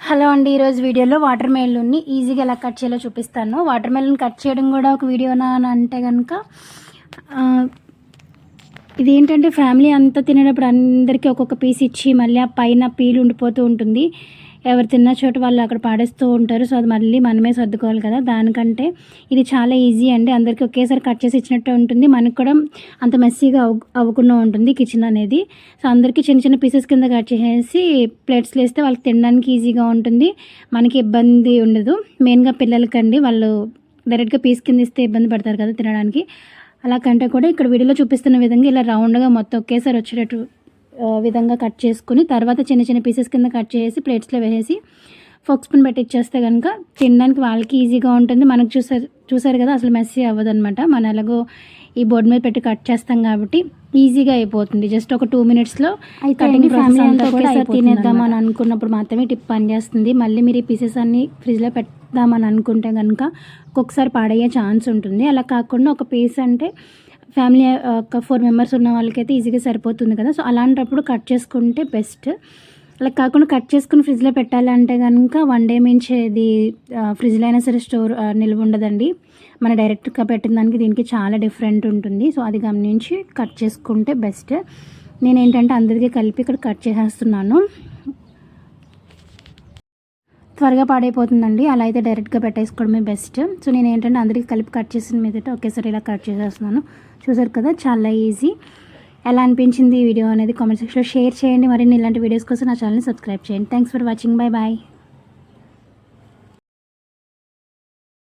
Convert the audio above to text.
Hello అండి, ఈరోజు వీడియోలో వాటర్ మెలన్ని ఈజీగా ఎలా కట్ చేయాలో చూపిస్తాను. వాటర్ మెలన్ కట్ చేయడం కూడా ఒక వీడియోనా అని అంటే కనుక ఇదేంటంటే ఫ్యామిలీ అంతా తినేటప్పుడు అందరికీ ఒక్కొక్క పీస్ ఇచ్చి మళ్ళీ ఆ పైన పీలు ఉండిపోతూ ఉంటుంది. ఎవరు తిన్న చోట వాళ్ళు అక్కడ పాడేస్తూ ఉంటారు. సో అది మళ్ళీ మనమే సర్దుకోవాలి కదా. దానికంటే ఇది చాలా ఈజీ అండి. అందరికీ ఒకేసారి కట్ చేసి ఇచ్చినట్టు ఉంటుంది. మనకు కూడా అంత మెస్సీగా అవ్వకుండా ఉంటుంది కిచెన్ అనేది. సో అందరికీ చిన్న చిన్న పీసెస్ కింద కట్ చేసేసి ప్లేట్స్లో వేస్తే వాళ్ళకి తినడానికి ఈజీగా ఉంటుంది. మనకి ఇబ్బంది ఉండదు. మెయిన్గా పిల్లలకండి, వాళ్ళు డైరెక్ట్గా పీస్ కింద ఇస్తే ఇబ్బంది పడతారు కదా తినడానికి. అలా కంటే కూడా ఇక్కడ వీడియోలో చూపిస్తున్న విధంగా ఇలా రౌండ్గా మొత్తం ఒకేసారి వచ్చేటట్టు విధంగా కట్ చేసుకుని తర్వాత చిన్న చిన్న పీసెస్ కింద కట్ చేసి ప్లేట్స్లో వేసేసి ఫోక్ స్పూన్ పెట్టి ఇచ్చేస్తే కనుక తినడానికి వాళ్ళకి ఈజీగా ఉంటుంది. మనకు చూసారు కదా, అసలు మెస్సీ అవ్వదు అనమాట. మనం ఎలాగో ఈ బోర్డు మీద పెట్టి కట్ చేస్తాం కాబట్టి ఈజీగా అయిపోతుంది. జస్ట్ ఒక 2 మినిట్స్లో కటింగ్ ఫ్యామిలీ అంతా ఒకేసారి తినేద్దామని అనుకున్నప్పుడు మాత్రమే టిప్ పనిచేస్తుంది. మళ్ళీ మీరు ఈ పీసెస్ అన్ని ఫ్రిడ్జ్లో పెడదామని అనుకుంటే కనుక ఒక్కొక్కసారి పాడయ్యే ఛాన్స్ ఉంటుంది. అలా కాకుండా ఒక పీస్ అంటే ఫ్యామిలీ ఒక 4 మెంబర్స్ ఉన్న వాళ్ళకైతే ఈజీగా సరిపోతుంది కదా. సో అలాంటప్పుడు కట్ చేసుకుంటే బెస్ట్. అలా కాకుండా కట్ చేసుకుని ఫ్రిడ్జ్లో పెట్టాలంటే కనుక 1 డే మించి అది ఫ్రిడ్జ్లో అయినా సరే నిల్వ ఉండదండి. మన డైరెక్ట్గా పెట్టిన దానికి దీనికి చాలా డిఫరెంట్ ఉంటుంది. సో అది గమనించి కట్ చేసుకుంటే బెస్ట్. నేనేంటంటే అందరికీ కలిపి ఇక్కడ కట్ చేసేస్తున్నాను. త్వరగా పాడైపోతుందండి. అలా అయితే డైరెక్ట్గా పెట్టేసుకోవడమే బెస్ట్. సో నేను ఏంటంటే అందరికీ కలిపి కట్ చేసిన మీదట ఒకేసారి ఇలా కట్ చేసేస్తున్నాను. చూసారు కదా, చాలా ఈజీ. ఎలా అనిపించింది ఈ వీడియో అనేది కామెంట్ సెక్షన్లో షేర్ చేయండి. మరిన్ని ఇలాంటి వీడియోస్ కోసం నా ఛానల్ని సబ్స్క్రైబ్ చేయండి. Thanks for watching. Bye bye.